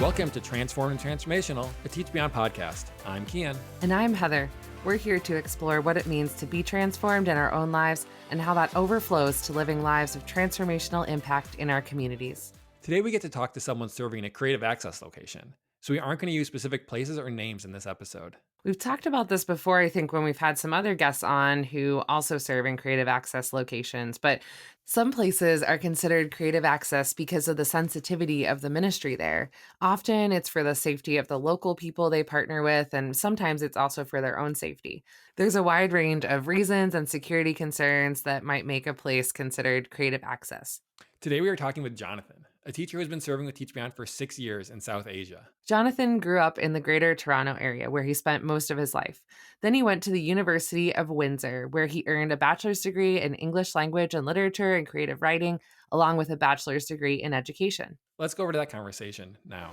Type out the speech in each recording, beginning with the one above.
Welcome to Transformed and Transformational, a TeachBeyond podcast. I'm Kian. And I'm Heather. We're here to explore what it means to be transformed in our own lives and how that overflows to living lives of transformational impact in our communities. Today we get to talk to someone serving in a creative access location. So we aren't going to use specific places or names in this episode. We've talked about this before, I think, when we've had some other guests on who also serve in creative access locations, but some places are considered creative access because of the sensitivity of the ministry there. Often it's for the safety of the local people they partner with, and sometimes it's also for their own safety. There's a wide range of reasons and security concerns that might make a place considered creative access. Today we are talking with Jonathan, a teacher who has been serving with TeachBeyond for 6 years in South Asia. Jonathan grew up in the Greater Toronto area, where he spent most of his life. Then he went to the University of Windsor, where he earned a bachelor's degree in English language and literature and creative writing, along with a bachelor's degree in education. Let's go over to that conversation now.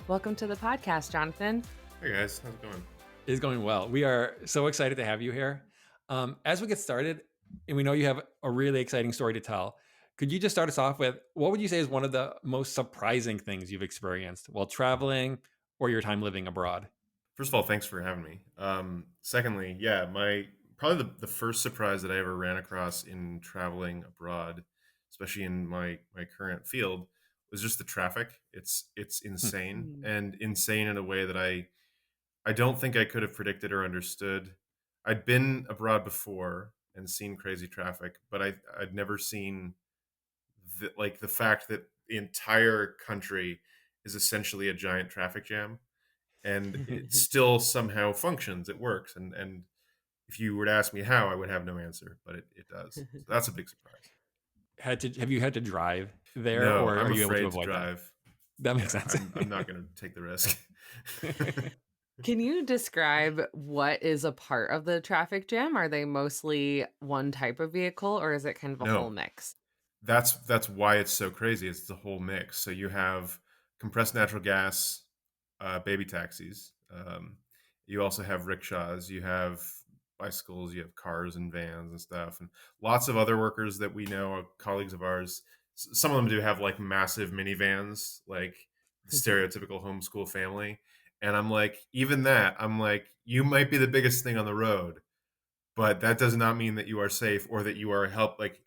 Welcome to the podcast, Jonathan. Hey guys, how's it going? It's going well. We are so excited to have you here. As we get started, and we know you have a really exciting story to tell, could you just start us off with what would you say is one of the most surprising things you've experienced while traveling or your time living abroad? First of all, thanks for having me. Secondly, my probably the first surprise that I ever ran across in traveling abroad, especially in my current field, was just the traffic. It's insane, and insane in a way that I don't think I could have predicted or understood. I'd been abroad before and seen crazy traffic, but I'd never seen the fact that the entire country is essentially a giant traffic jam, and it still somehow functions. It works, and if you were to ask me how, I would have no answer, but it does. So that's a big surprise. Have you had to drive there, No, or I'm are you able afraid to to avoid drive. that? That makes sense. I'm not going to take the risk. Can you describe what is a part of the traffic jam? Are they mostly one type of vehicle, or is it kind of a whole No, mix? that's why it's so crazy. It's the whole mix. So you have compressed natural gas, baby taxis. You also have rickshaws. You have bicycles. You have cars and vans and stuff, and lots of other workers that we know, colleagues of ours. Some of them do have like massive minivans, like the stereotypical homeschool family. And I'm like, even that, I'm like, you might be the biggest thing on the road, but that does not mean that you are safe or that you are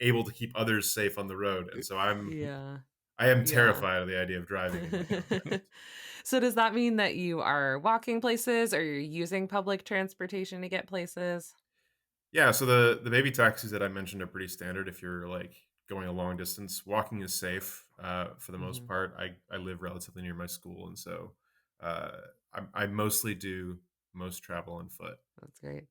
able to keep others safe on the road. And so Yeah. I am Yeah. terrified of the idea of driving in the environment. So does that mean that you are walking places or you're using public transportation to get places? Yeah, so the baby taxis that I mentioned are pretty standard if you're like going a long distance. Walking is safe for the most Mhm. part. I live relatively near my school, and so uh, I mostly do most travel on foot. That's great.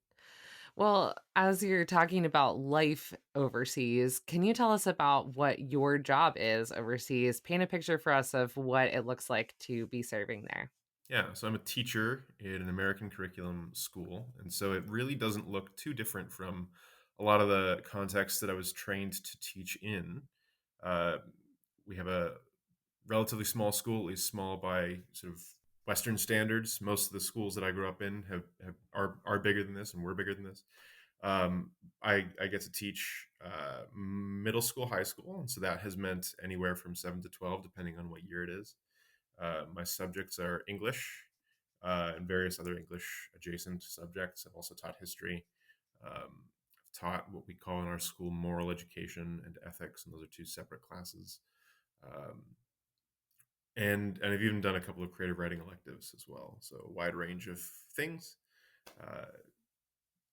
Well, as you're talking about life overseas, can you tell us about what your job is overseas? Paint a picture for us of what it looks like to be serving there. Yeah, so I'm a teacher in an American curriculum school, and so it really doesn't look too different from a lot of the contexts that I was trained to teach in. Uh, we have a relatively small school, at least small by sort of Western standards. Most of the schools that I grew up in are bigger than this, and we're bigger than this. I get to teach middle school, high school, and so that has meant anywhere from 7 to 12, depending on what year it is. My subjects are English and various other English adjacent subjects. I've also taught history. I've taught what we call in our school moral education and ethics, and those are two separate classes. Um, and I've even done a couple of creative writing electives as well. So a wide range of things. Uh,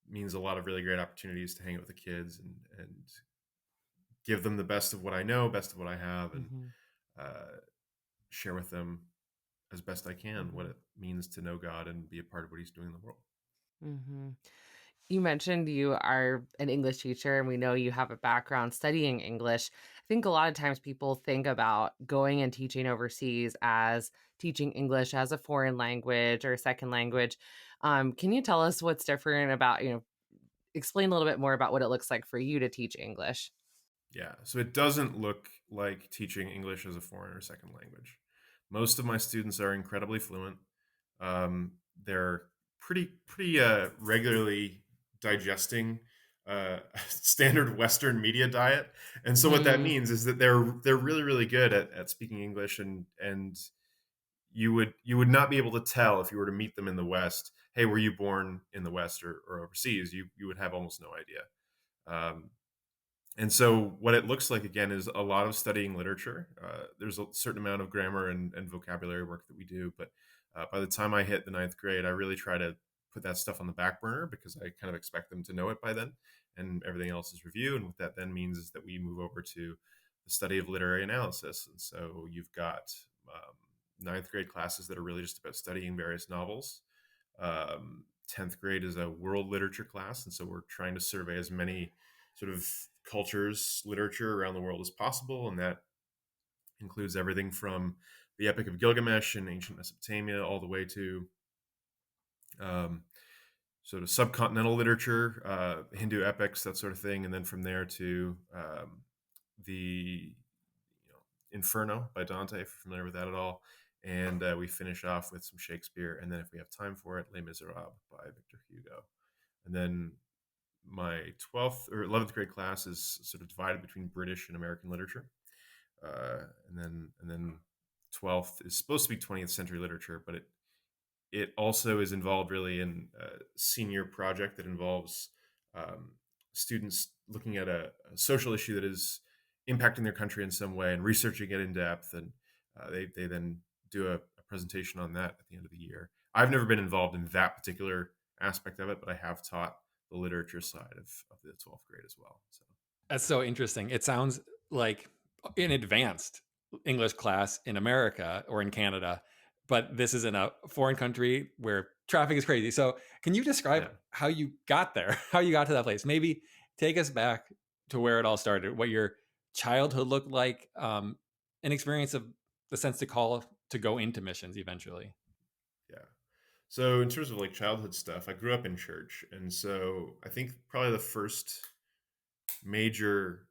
Means a lot of really great opportunities to hang out with the kids and give them the best of what I know, best of what I have, and Mhm. uh, share with them as best I can what Mhm. it means to know God and be a part of what He's doing in the world. Mhm. You mentioned you are an English teacher, and we know you have a background studying English. I think a lot of times people think about going and teaching overseas as teaching English as a foreign language or a second language. Can you tell us what's different about, explain a little bit more about what it looks like for you to teach English? Yeah, so it doesn't look like teaching English as a foreign or second language. Most of my students are incredibly fluent. They're pretty regularly digesting standard Western media diet. And so what that Mm. means is that they're really really good at speaking English, and you would not be able to tell if you were to meet them in the West. Hey, were you born in the West or overseas? You would have almost no idea. Um, and so what it looks like again is a lot of studying literature. There's a certain amount of grammar and vocabulary work that we do, but by the time I hit the ninth grade, I really try to put that stuff on the back burner because I kind of expect them to know it by then, and everything else is review. And what that then means is that we move over to the study of literary analysis. And so you've got ninth grade classes that are really just about studying various novels. 10th grade is a world literature class, and so we're trying to survey as many sort of cultures, literature around the world as possible, and that includes everything from the Epic of Gilgamesh in ancient Mesopotamia all the way to um, sort of subcontinental literature, Hindu epics, that sort of thing, and then from there to the Inferno by Dante, if you're familiar with that at all. And we finish off with some Shakespeare, and then if we have time for it, Les Miserables by Victor Hugo. And then my 12th or 11th grade class is sort of divided between British and American literature. And then 12th is supposed to be 20th century literature, but it also is involved really in a senior project that involves um, students looking at a social issue that is impacting their country in some way and researching it in depth. And they then do a presentation on that at the end of the year. I've never been involved in that particular aspect of it, but I have taught the literature side of the 12th grade as well. So That's so interesting. It sounds like an advanced English class in America or in Canada, but this is in a foreign country where traffic is crazy. So, can you describe yeah. how you got there? How you got to that place? Maybe take us back to where it all started, what your childhood looked like, an experience of the sense to call to go into missions eventually. Yeah. So in terms of like childhood stuff, I grew up in church, and so I think probably the first major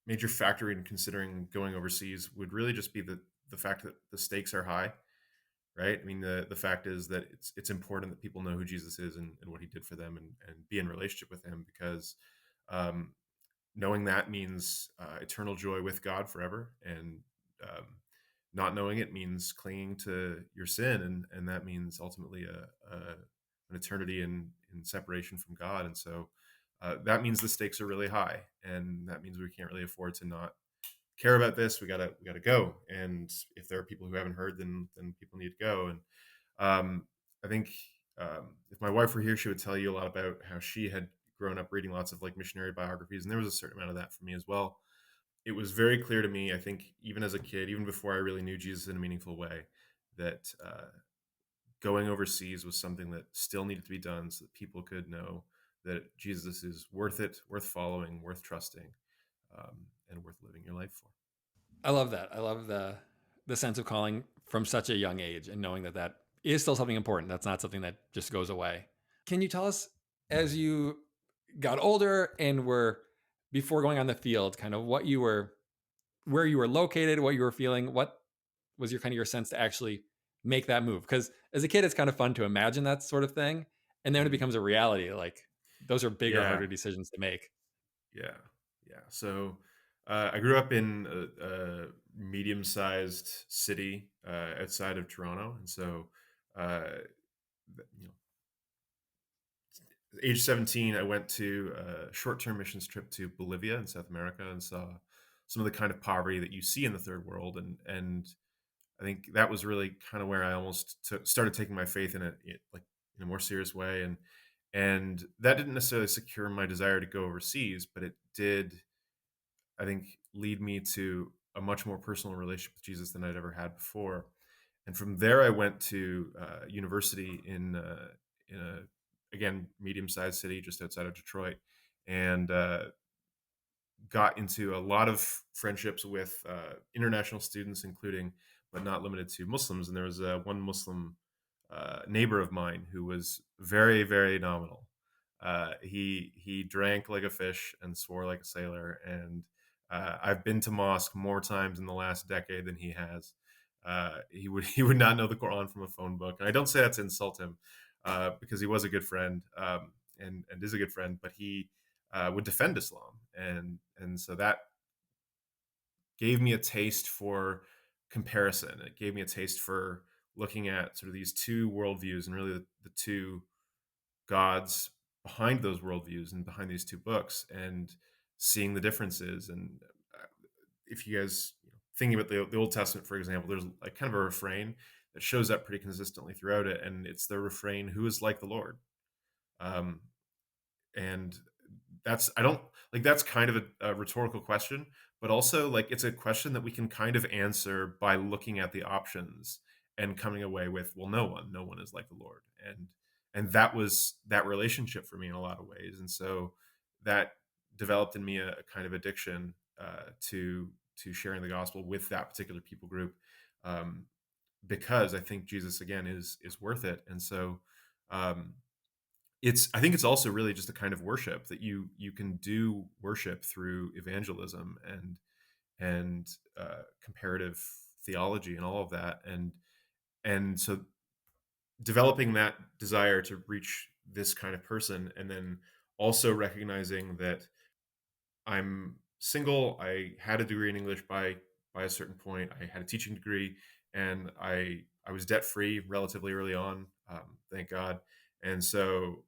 major factor in considering going overseas would really just be the fact that the stakes are high, right? I mean, the fact is that it's important that people know who Jesus is and what he did for them, and be in relationship with him, because um, knowing that means eternal joy with God forever, and um, not knowing it means clinging to your sin, and that means ultimately an eternity in separation from God. And so that means the stakes are really high, and that means we can't really afford to not care about this. We gotta go. And if there are people who haven't heard, then people need to go. And I think if my wife were here, she would tell you a lot about how she had grown up reading lots of like missionary biographies, and there was a certain amount of that for me as well. It was very clear to me, I think, even as a kid, even before I really knew Jesus in a meaningful way, that going overseas was something that still needed to be done so that people could know that Jesus is worth it, worth following, worth trusting, and worth living your life for. I love that. I love the sense of calling from such a young age and knowing that that is still something important. That's not something that just goes away. Can you tell us as you got older and were before going on the field, kind of what you were, where you were located, what you were feeling, what was your kind of your sense to actually make that move? Because as a kid, it's kind of fun to imagine that sort of thing, and then when it Mm. becomes a reality, like those are bigger, Yeah, harder decisions to make. yeah, yeah. So I grew up in a medium-sized city outside of Toronto, and so uh, you know, age 17, I went to a short-term missions trip to Bolivia in South America and saw some of the kind of poverty that you see in the third world, and I think that was really kind of where I almost started taking my faith in it, like in a more serious way, and that didn't necessarily secure my desire to go overseas, but it did, I think, lead me to a much more personal relationship with Jesus than I'd ever had before. And from there, I went to university in a, again, medium-sized city just outside of Detroit, and got into a lot of friendships with international students, including but not limited to Muslims. And there was one Muslim neighbor of mine who was very, very nominal. He drank like a fish and swore like a sailor. And I've been to mosque more times in the last decade than he has. He would not know the Quran from a phone book, and I don't say that to insult him, because he was a good friend, and is a good friend. But would defend Islam, and so that gave me a taste for comparison. It gave me a taste for looking at sort of these two worldviews and really the two gods behind those worldviews and behind these two books, and seeing the differences. And if you guys thinking about the Old Testament, for example, there's like kind of a refrain that shows up pretty consistently throughout it, and it's the refrain, "Who is like the Lord?" Um, and that's I don't like that's kind of a rhetorical question, but also like it's a question that we can kind of answer by looking at the options and coming away with, well, no one is like the Lord. And that was that relationship for me in a lot of ways. And so that developed in me a kind of addiction to sharing the gospel with that particular people group, um, because I think Jesus again is worth it. And so um, I think it's also really just a kind of worship that you can do worship through evangelism and comparative theology and all of that. And so developing that desire to reach this kind of person, and then also recognizing that I'm single. I had a degree in English by a certain point. I had a teaching degree, and I was debt free relatively early on, thank God. And so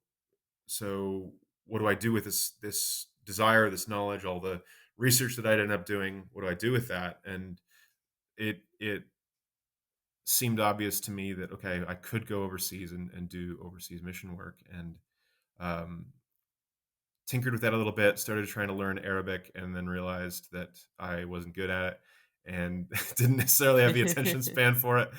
what do I do with this desire, this knowledge, all the research that I'd end up doing? What do I do with that? And it seemed obvious to me that okay, I could go overseas and do overseas mission work, and um, tinkered with that a little bit. Started trying to learn Arabic, and then realized that I wasn't good at it, and didn't necessarily have the attention span for it.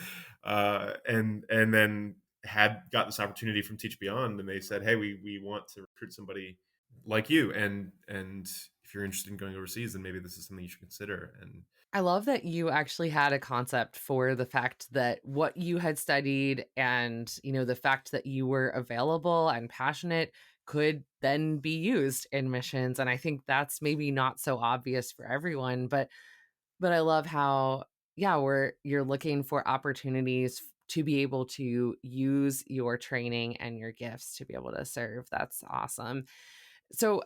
And then had got this opportunity from TeachBeyond, and they said, "Hey, we want to recruit somebody like you, and if you're interested in going overseas, then maybe this is something you should consider." And I love that you actually had a concept for the fact that what you had studied and, the fact that you were available and passionate could then be used in missions. And I think that's maybe not so obvious for everyone, but I love how, yeah, you're looking for opportunities to be able to use your training and your gifts to be able to serve. That's awesome. So,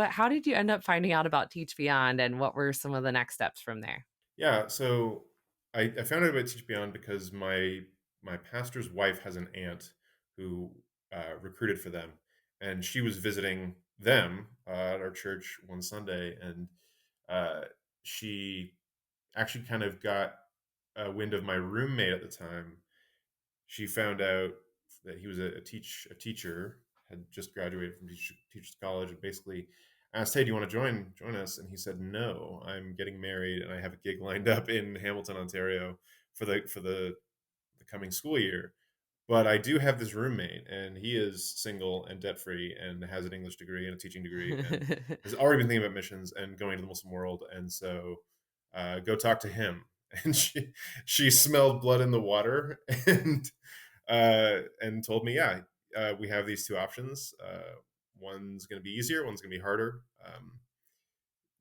how did you end up finding out about Teach Beyond, and what were some of the next steps from there? yeah, so I found out about TeachBeyond because my pastor's wife has an aunt who recruited for them, and she was visiting them at our church one Sunday, and uh, she actually kind of got a wind of my roommate at the time. She found out that he was a teacher, had just graduated from teachers college, and basically asked, "Hey, do you want to join us?" And he said, "No, I'm getting married and I have a gig lined up in Hamilton, Ontario for the coming school year. But I do have this roommate, and he is single and debt free and has an English degree and a teaching degree and has already been thinking about missions and going to the Muslim world. And so go talk to him." And she smelled blood in the water and told me, "Yeah, we have these two options. One's going to be easier, one's going to be harder.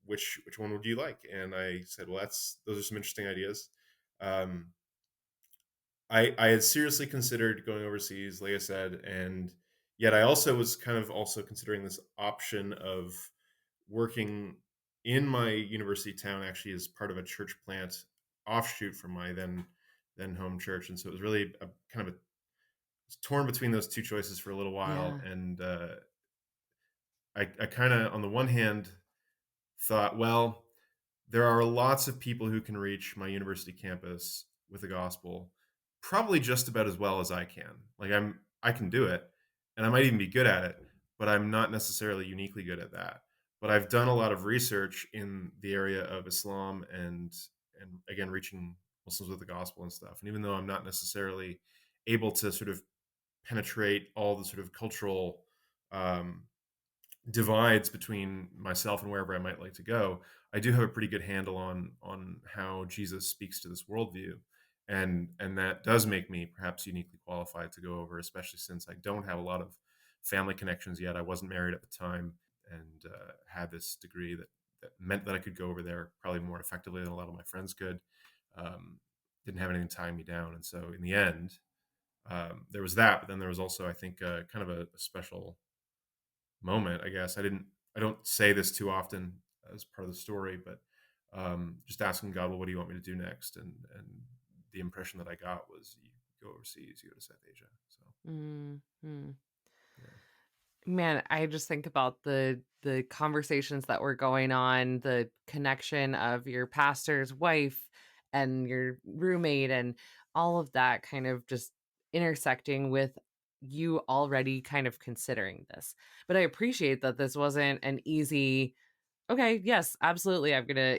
Which one would you like?" And I said, "Well, those are some interesting ideas." Um, I had seriously considered going overseas, like I said, and yet I also was kind of also considering this option of working in my university town, actually as part of a church plant offshoot from my then home church. And so it was really a kind of a torn between those two choices for a little while. Yeah. And I kind of on the one hand thought, well, there are lots of people who can reach my university campus with the gospel probably just about as well as I can. Like I can do it, and I might even be good at it, but I'm not necessarily uniquely good at that. But I've done a lot of research in the area of Islam and again reaching Muslims with the gospel and stuff. And even though I'm not necessarily able to sort of penetrate all the sort of cultural um, divides between myself and wherever I might like to go, I do have a pretty good handle on how Jesus speaks to this worldview, and that does make me perhaps uniquely qualified to go over, especially since I don't have a lot of family connections yet. I wasn't married at the time, and had this degree that meant that I could go over there probably more effectively than a lot of my friends could. Um, didn't have anything tying me down, and so in the end, there was that. But then there was also, I think, kind of a special moment, I guess. I didn't I don't say this too often as part of the story, but just asking God, well, what do you want me to do next? And the impression that I got was, you go overseas, you go to South Asia. So Mhm. yeah, Man, I just think about the conversations that were going on, the connection of your pastor's wife and your roommate and all of that kind of just intersecting with you already kind of considering this. But I appreciate that this wasn't an easy, okay, yes, absolutely. I'm gonna,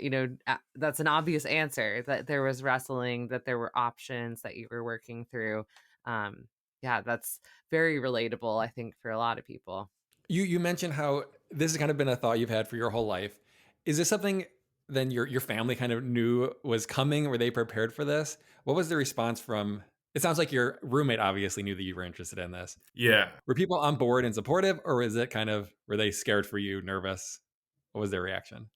that's an obvious answer, that there was wrestling, that there were options that you were working through. Um, yeah, that's very relatable, I think, for a lot of people. You mentioned how this has kind of been a thought you've had for your whole life. Is this something then your family kind of knew was coming? Were they prepared for this? What was the response from? It sounds like your roommate obviously knew that you were interested in this. yeah. Were people on board and supportive, or is it kind of were they scared for you, nervous? What was their reaction?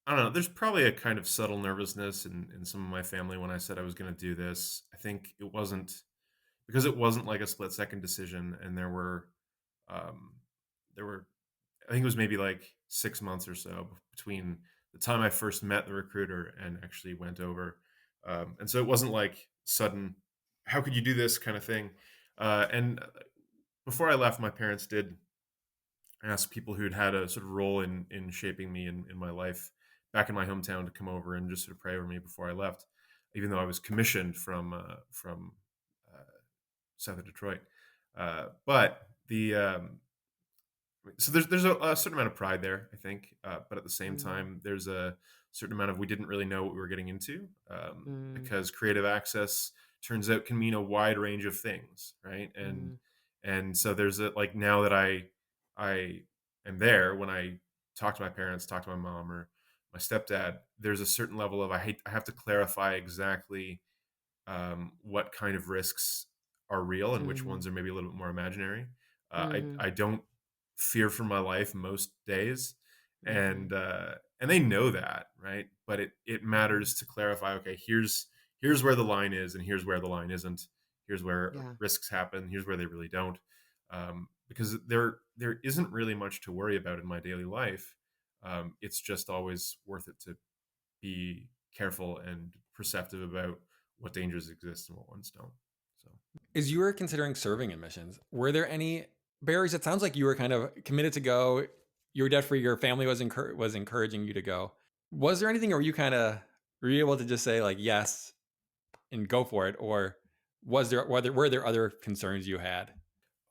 I don't know. There's probably a kind of subtle nervousness in some of my family when I said I was going to do this. I think it wasn't because it wasn't like a split second decision, and um, there were I think it was maybe like 6 months or so between the time I first met the recruiter and actually went over, and so it wasn't like sudden. How could you do this kind of thing? And before I left, my parents did ask people who'd had a sort of role in shaping me in my life back in my hometown to come over and just sort of pray over me before I left, even though I was commissioned from uh, south of Detroit. But so there's a certain amount of pride there, I think, but at the same Mm, time, there's a certain amount of we didn't really know what we were getting into, mm, because creative access turns out can mean a wide range of things, right? mm, And so there's a like now that I am there when I talk to my parents, talk to my mom or my stepdad, there's a certain level of I have to clarify exactly what kind of risks are real and which mhm, ones are maybe a little bit more imaginary. mhm, I don't fear for my life most days, mhm, and they know that, right? But it mhm. matters to clarify. Okay, here's where the line is, and here's where the line isn't. Here's where Yeah. risks happen. Here's where they really don't. Because there isn't really much to worry about in my daily life. It's just always worth it to be careful and perceptive about what dangers exist and what ones don't. So, As you were considering serving in missions, were there any barriers? It sounds like you were kind of committed to go. You were debt free. Your family was encouraging you to go. Was there anything, or were you able to just say like yes and go for it, or were there other concerns you had?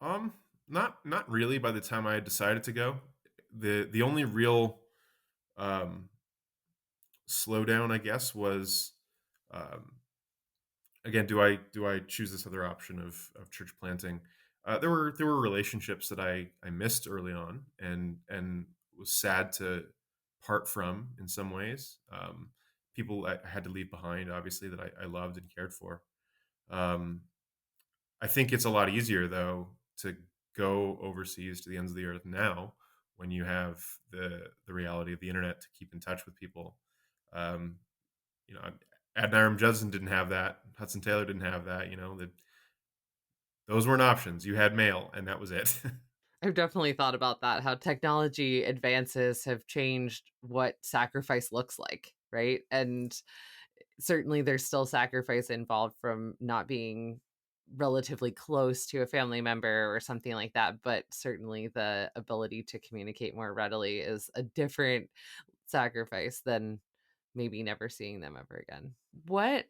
um, not really. By the time I had decided to go, the only real um, slowdown, I guess, was um, again, do I choose this other option of church planting? There were relationships that I missed early on and was sad to part from in some ways. People I had to leave behind, obviously, that I loved and cared for. Um, I think it's a lot easier though to go overseas to the ends of the earth now when you have the reality of the internet to keep in touch with people. Um, you know, Adoniram Judson didn't have that. Hudson Taylor didn't have that. Those weren't options. You had mail, and that was it. I've definitely thought about that, how technology advances have changed what sacrifice looks like, right? And certainly there's still sacrifice involved from not being relatively close to a family member or something like that, but certainly the ability to communicate more readily is a different sacrifice than maybe never seeing them ever again. What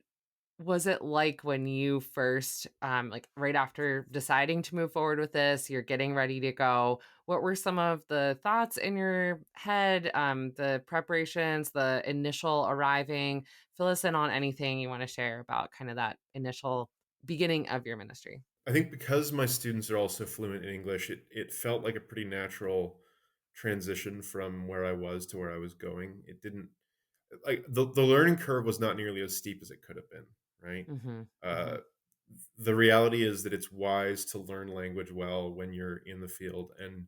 was it like when you first, like right after deciding to move forward with this, you're getting ready to go? What were some of the thoughts in your head, the preparations, the initial arriving? Fill us in on anything you want to share about kind of that initial beginning of your ministry. I think because my students are also fluent in English, it felt like a pretty natural transition from where I was to where I was going. It didn't like the learning curve was not nearly as steep as it could have been, right? Hmm. Uh, Hmm. the reality is that it's wise to learn language well when you're in the field, and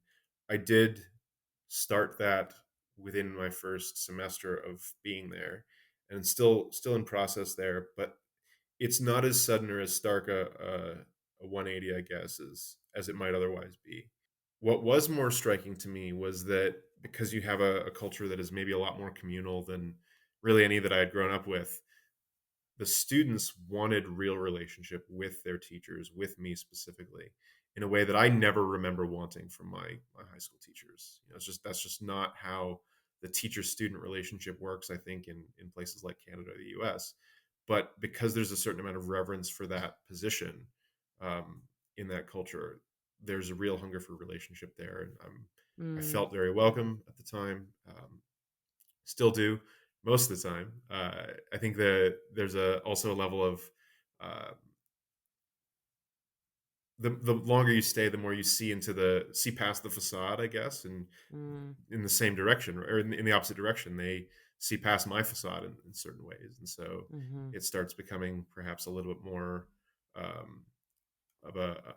I did start that within my first semester of being there, and still in process there. But it's not as sudden or as stark a 180, I guess, as it might otherwise be. What was more striking to me was that because you have a culture that is maybe a lot more communal than really any that I had grown up with, the students wanted real relationship with their teachers, with me specifically, in a way that I never remember wanting from my high school teachers. It's just that's just not how the teacher student relationship works. I think in places like Canada or the U.S. But because there's a certain amount of reverence for that position um, in that culture, there's a real hunger for relationship there, and I Mm, felt very welcome at the time. Still do most of the time. I think that there's also a level of uh, the longer you stay, the more you see past the facade, I guess, and mm, in the same direction or in the opposite direction. They see past my facade in certain ways, and so mhm, it starts becoming perhaps a little bit more um, of a.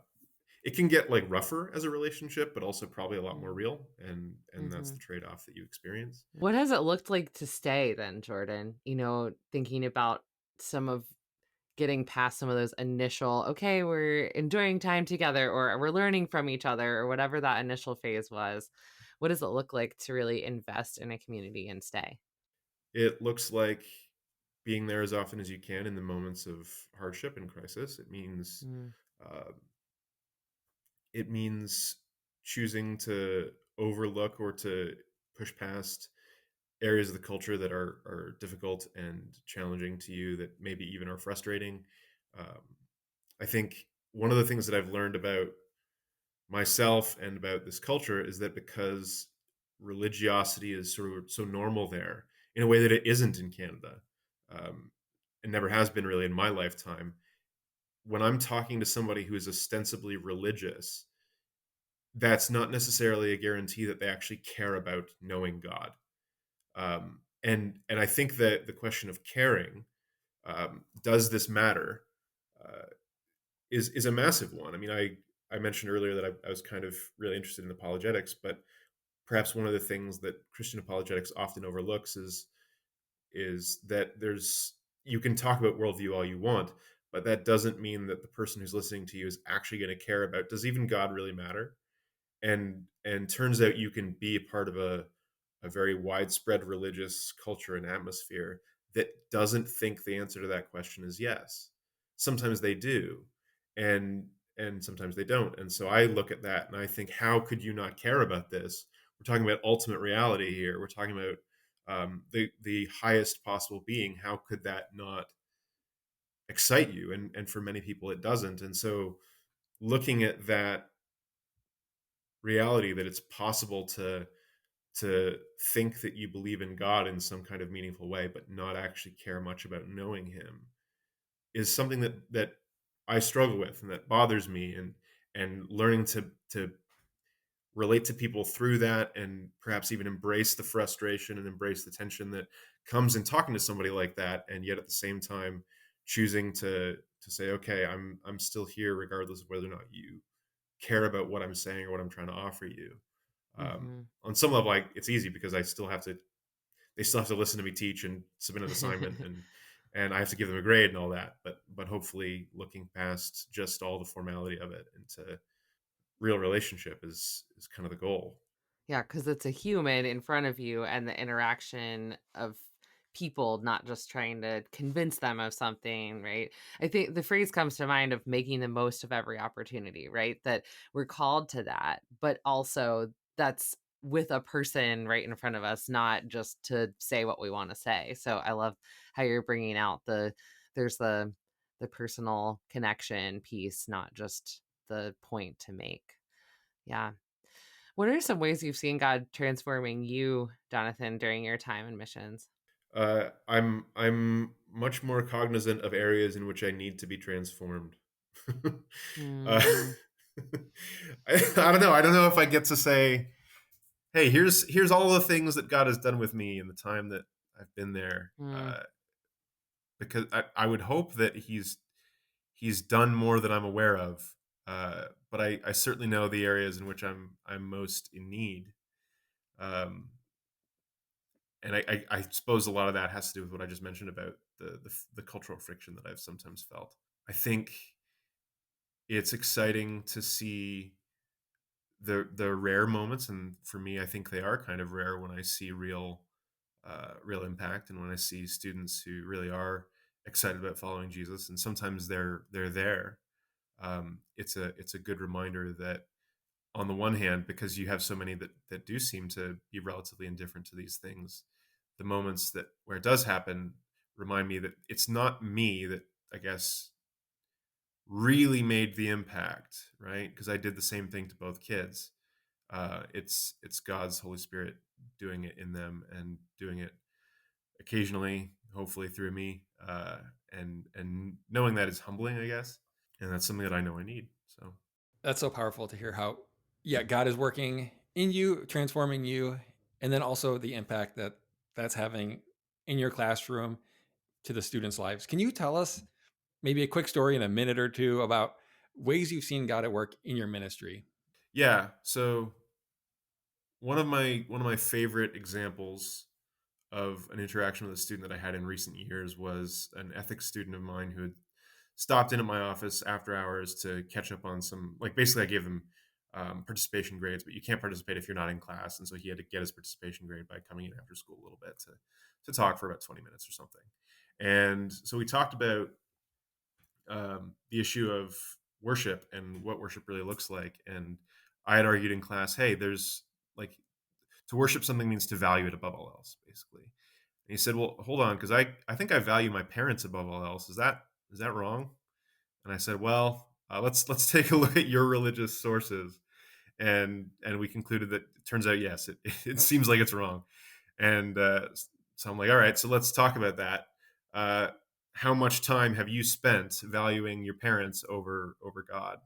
It can get like rougher as a relationship, but also probably a lot more mm, real, and that's the mhm. trade off that you experience. What has it looked like to stay then, Jordan? Thinking about some of getting past some of those initial, okay, we're enjoying time together or we're learning from each other or whatever that initial phase was. What does it look like to really invest in a community and stay? It looks like being there as often as you can in the moments of hardship and crisis. Mm, Uh, it means choosing to overlook or to push past areas of the culture that are difficult and challenging to you, that maybe even are frustrating. Um, I think one of the things that I've learned about myself and about this culture is that because religiosity is sort of so normal there in a way that it isn't in Canada, um, and never has been really in my lifetime. When I'm talking to somebody who is ostensibly religious, that's not necessarily a guarantee that they actually care about knowing God. And I think that the question of caring, does this matter, uh, is a massive one. I mean, I mentioned earlier that I was kind of really interested in apologetics, but perhaps one of the things that Christian apologetics often overlooks is that there's you can talk about worldview all you want, but that doesn't mean that the person who's listening to you is actually going to care about, does even God really matter? And turns out you can be a part of a very widespread religious culture and atmosphere that doesn't think the answer to that question is yes. Sometimes they do, and and sometimes they don't. And so I look at that and I think, how could you not care about this? We're talking about ultimate reality here. We're talking about the highest possible being. How could that not excite you? And for many people, it doesn't. And so looking at that reality, that it's possible to think that you believe in God in some kind of meaningful way, but not actually care much about knowing Him, is something that I struggle with and that bothers me. And learning to relate to people through that, and perhaps even embrace the frustration and embrace the tension that comes in talking to somebody like that, and yet at the same time choosing to say, okay, I'm still here regardless of whether or not you care about what I'm saying or what I'm trying to offer you. mhm. On some level, it's easy because they still have to listen to me teach and submit an assignment, and I have to give them a grade and all that. But hopefully, looking past just all the formality of it into real relationship is kind of the goal. Yeah, because it's a human in front of you and the interaction of people, not just trying to convince them of something, right? I think the phrase comes to mind of making the most of every opportunity, right? That we're called to that, but also that's with a person right in front of us, not just to say what we want to say. So I love how you're bringing out there's the personal connection piece, not just the point to make. Yeah. What are some ways you've seen God transforming you, Jonathan, during your time in missions? I'm much more cognizant of areas in which I need to be transformed. uh, Mhm, I don't know. I don't know if I get to say, "Hey, here's all the things that God has done with me in the time that I've been there." mm, Because I would hope that he's done more than I'm aware of. But I certainly know the areas in which I'm most in need. Um, and I suppose a lot of that has to do with what I just mentioned about the cultural friction that I've sometimes felt. I think it's exciting to see the rare moments, and for me, I think they are kind of rare when I see real impact, and when I see students who really are excited about following Jesus, and sometimes they're there. It's a good reminder that on the one hand, because you have so many that do seem to be relatively indifferent to these things, the moments that where it does happen remind me that it's not me that, I guess, really made the impact, right? Because I did the same thing to both kids. It's God's Holy Spirit doing it in them and doing it occasionally, hopefully through me, and knowing that is humbling, I guess, and that's something that I know I need. So That's so powerful to hear how, yeah, God is working in you, transforming you, and then also the impact that that's having in your classroom to the students' lives. Can you tell us maybe a quick story in a minute or two about ways you've seen God at work in your ministry? yeah, so one of my favorite examples of an interaction with a student that I had in recent years was an ethics student of mine who had stopped in at my office after hours to catch up on some, like, basically I gave them participation grades, but you can't participate if you're not in class, and so he had to get his participation grade by coming in after school a little bit to talk for about 20 minutes or something. And so we talked about the issue of worship and what worship really looks like. And I had argued in class, hey, there's like, to worship something means to value it above all else, basically. And he said, well, hold on, because I think I value my parents above all else. Is that wrong? And I said, well, let's take a look at your religious sources. And we concluded that it turns out, yes, it seems like it's wrong. And so I'm like, all right, so let's talk about that. Uh, how much time have you spent valuing your parents over God?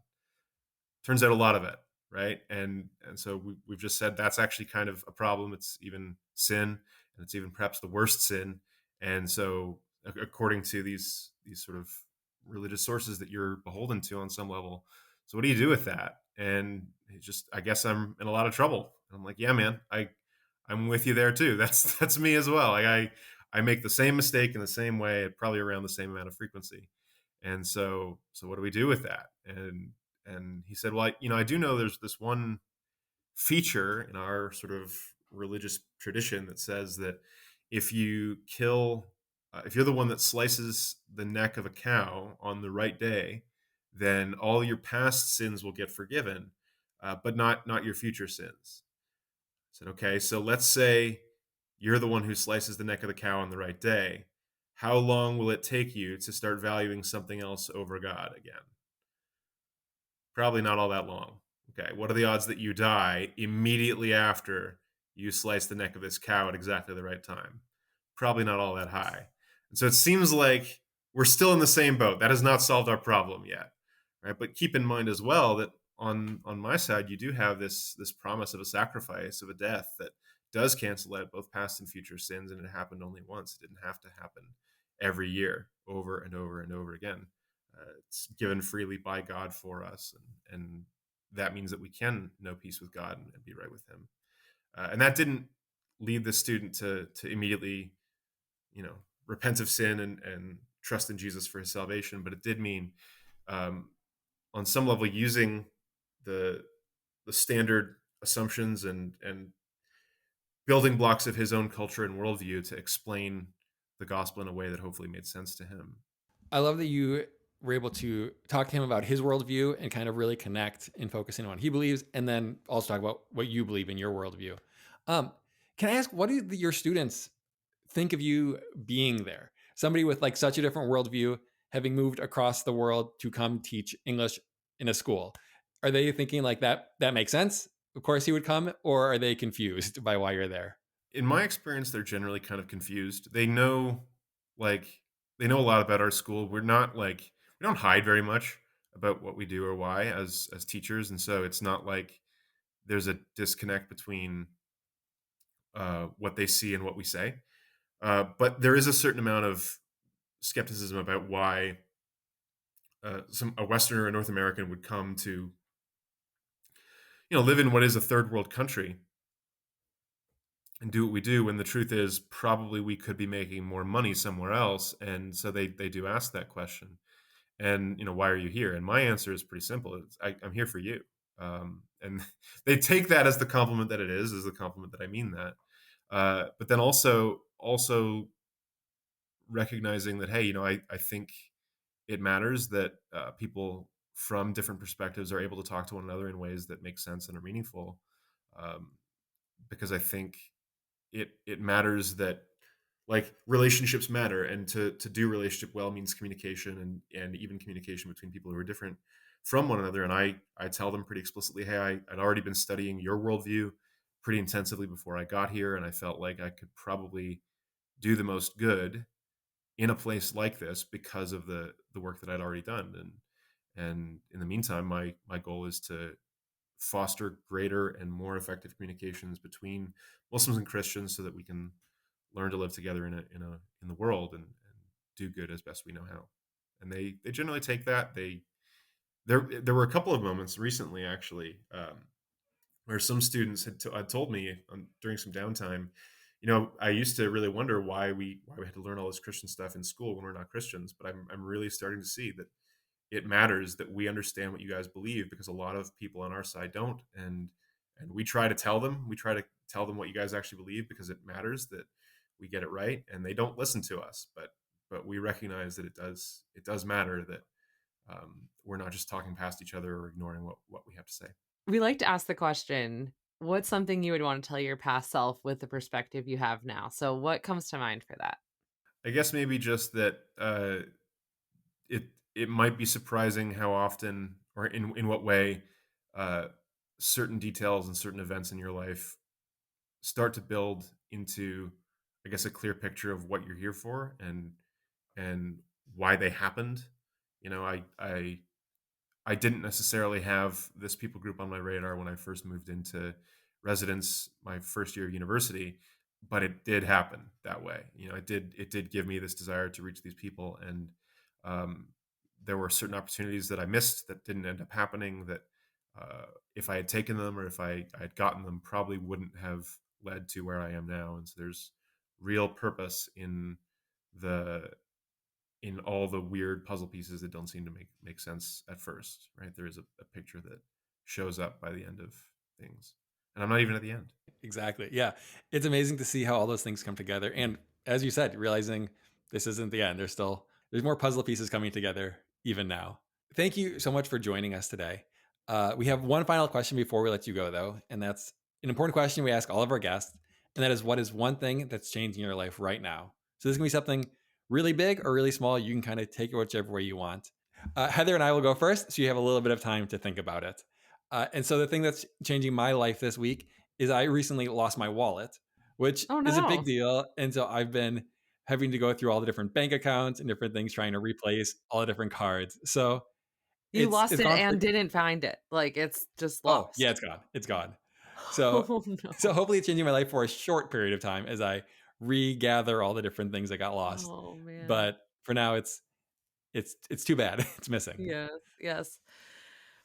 Turns out a lot of it, right? And so we've just said that's actually kind of a problem. It's even sin, and it's even perhaps the worst sin. And so, according to these sort of religious sources that you're beholden to on some level, so what do you do with that? And it just, I guess I'm in a lot of trouble. And I'm like, yeah, man, I'm with you there too. That's me as well. Like I make the same mistake in the same way, at probably around the same amount of frequency. And so what do we do with that? And he said, well, I do know there's this one feature in our sort of religious tradition that says that if you kill, if you're the one that slices the neck of a cow on the right day, then all your past sins will get forgiven, but not your future sins. I said, okay, so let's say you're the one who slices the neck of the cow on the right day. How long will it take you to start valuing something else over God again? Probably not all that long. Okay, what are the odds that you die immediately after you slice the neck of this cow at exactly the right time? Probably not all that high. And so it seems like we're still in the same boat. That has not solved our problem yet, right? But keep in mind as well that on my side, you do have this promise of a sacrifice, of a death that does cancel out both past and future sins, and it happened only once. It didn't have to happen every year, over and over and over again. It's given freely by God for us, and that means that we can know peace with God and be right with Him. And that didn't lead the student to immediately, repent of sin and trust in Jesus for his salvation, but it did mean, um, on some level, using the the standard assumptions and building blocks of his own culture and worldview to explain the gospel in a way that hopefully made sense to him. I love that you were able to talk to him about his worldview and kind of really connect in focusing on what he believes, and then also talk about what you believe in your worldview. Um, can I ask, what do your students think of you being there? Somebody with like such a different worldview, having moved across the world to come teach English in a school. Are they thinking like that makes sense? Of course he would come, or are they confused by why you're there? In my experience, they're generally kind of confused. Like, they know a lot about our school. We don't hide very much about what we do or why as teachers, and so it's not like there's a disconnect between what they see and what we say. But there is a certain amount of skepticism about why a Westerner, a North American, would come to live in what is a third world country and do what we do, when the truth is probably we could be making more money somewhere else. And so they do ask that question. And why are you here? And my answer is pretty simple. I'm here for you. and they take that as the compliment that it is, as the compliment that I mean that. But then also recognizing that, hey, I think it matters that people from different perspectives are able to talk to one another in ways that make sense and are meaningful. Um, because I think it matters that, like, relationships matter, and to do relationship well means communication, and even communication between people who are different from one another. And I tell them pretty explicitly, hey, I'd already been studying your worldview pretty intensively before I got here, and I felt like I could probably do the most good in a place like this because of the work that I'd already done. And in the meantime, my goal is to foster greater and more effective communications between Muslims and Christians so that we can learn to live together in the world, and do good as best we know how. And they generally take that. There were a couple of moments recently, actually, where some students had told me, during some downtime, I used to really wonder why we had to learn all this Christian stuff in school when we're not Christians. But I'm really starting to see that it matters that we understand what you guys believe, because a lot of people on our side don't. And we try to tell them what you guys actually believe, because it matters that we get it right, and they don't listen to us. But we recognize that it does matter that, we're not just talking past each other or ignoring what we have to say. We like to ask the question, what's something you would want to tell your past self with the perspective you have now? So what comes to mind for that? I guess maybe just that, it might be surprising how often, or in what way, uh, certain details and certain events in your life start to build into, I guess, a clear picture of what you're here for, and why they happened. I didn't necessarily have this people group on my radar when I first moved into residence my first year of university, but it did happen that way. It did give me this desire to reach these people. And um, there were certain opportunities that I missed that didn't end up happening, that, if I had taken them, or if I had gotten them, probably wouldn't have led to where I am now. And so there's real purpose the in all the weird puzzle pieces that don't seem to make sense at first, right? There is a picture that shows up by the end of things, and I'm not even at the end. Exactly. Yeah. It's amazing to see how all those things come together. And as you said, realizing this isn't the end. There's more puzzle pieces coming together even now. Thank you so much for joining us today. We have one final question before we let you go, though, and that's an important question we ask all of our guests, and that is, what is one thing that's changing your life right now? So this can be something really big or really small. You can kind of take it whichever way you want. Heather and I will go first, so you have a little bit of time to think about it. And so the thing that's changing my life this week is I recently lost my wallet, which Oh is a no. big deal. And so I've been having to go through all the different bank accounts and different things, trying to replace all the different cards. So You lost it's it gone for, and didn't find it. Like it's just oh yeah, lost. it's gone. It's gone. So Oh so no. hopefully it's changing my life for a short period of time as I regather all the different things that got lost. Oh man. But for now it's too bad. It's missing. Yes, yes.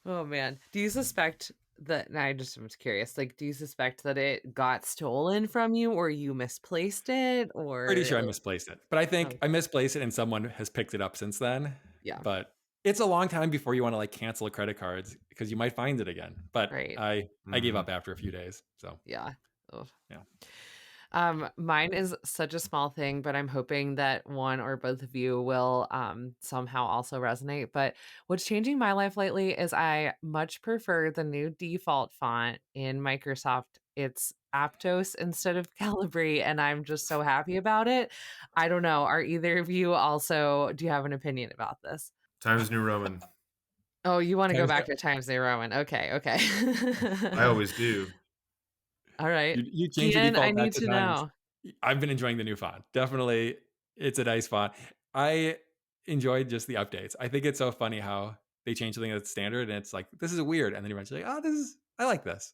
Oh man. Do you suspect that and I just was curious, like, do you suspect that it got stolen from you or you misplaced it Pretty or sure I misplaced it, but I think I okay. misplaced it and someone has picked it up since then. Yeah, But it's a long time before you want to like cancel credit cards because you might find it again. But right. I gave Hmm. up after a few days. So Yeah. Ugh. yeah. Mine is such a small thing, but I'm hoping that one or both of you will somehow also resonate. But what's changing my life lately is I much prefer the new default font in Microsoft. It's Aptos instead of Calibri, and I'm just so happy about it. I don't know. Are either of you also, do you have an opinion about this? Times New Roman. Oh, you want to go Times back to Times New Roman. Okay, I okay. always do. All right. You change your Gian, I default back need to to times. know. I've been enjoying the new font. Definitely, it's a nice font. I enjoyed just the updates. I think it's so funny how they change something that's standard and it's like this is weird, and then eventually, oh, this is I like this.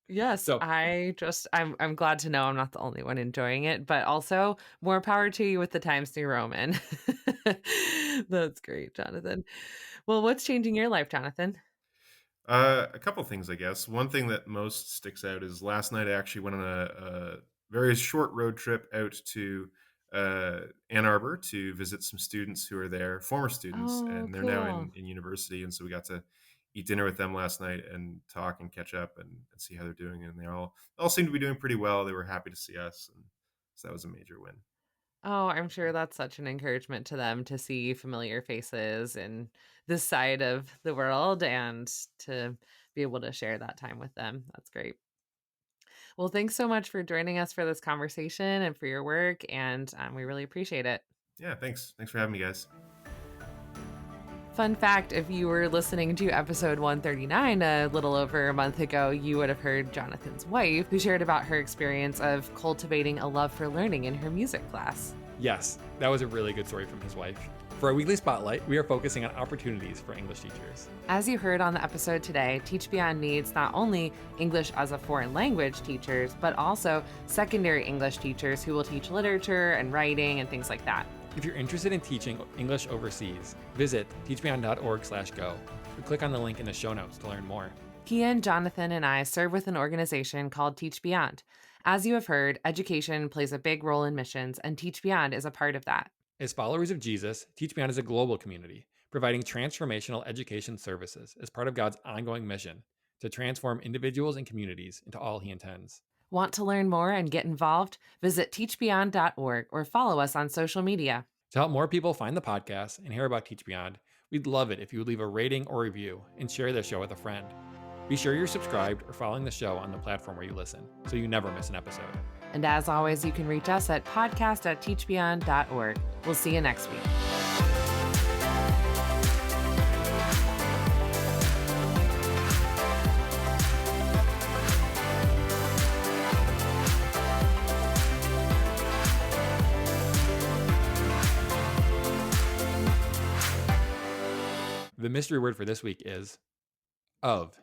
Yes, So I'm glad to know I'm not the only one enjoying it, but also more power to you with the Times New Roman. That's great, Jonathan. Well, what's changing your life, Jonathan? A couple things, I guess. One thing that most sticks out is last night I actually went on a very short road trip out to Ann Arbor to visit some students who are there, former students, Oh, and they're now cool. in university. And so we got to eat dinner with them last night and talk and catch up and see how they're doing. And they all seem to be doing pretty well. They were happy to see us, and so that was a major win. Oh, I'm sure that's such an encouragement to them to see familiar faces in this side of the world and to be able to share that time with them. That's great. Well, thanks so much for joining us for this conversation and for your work, and we really appreciate it. Yeah, thanks for having me, guys. Fun fact, if you were listening to episode 139 a little over a month ago, you would have heard Jonathan's wife, who shared about her experience of cultivating a love for learning in her music class. Yes, that was a really good story from his wife. For our weekly spotlight, we are focusing on opportunities for English teachers. As you heard on the episode today, TeachBeyond needs not only English as a foreign language teachers, but also secondary English teachers who will teach literature and writing and things like that. If you're interested in teaching English overseas, visit teachbeyond.org/go or click on the link in the show notes to learn more. Kian, Jonathan, and I serve with an organization called TeachBeyond. As you have heard, education plays a big role in missions, and TeachBeyond is a part of that. As followers of Jesus, TeachBeyond is a global community, providing transformational education services as part of God's ongoing mission to transform individuals and communities into all He intends. Want to learn more and get involved? Visit teachbeyond.org or follow us on social media. To help more people find the podcast and hear about TeachBeyond, we'd love it if you would leave a rating or review and share the show with a friend. Be sure you're subscribed or following the show on the platform where you listen, so you never miss an episode. And as always, you can reach us at podcast@teachbeyond.org. We'll see you next week. The mystery word for this week is of.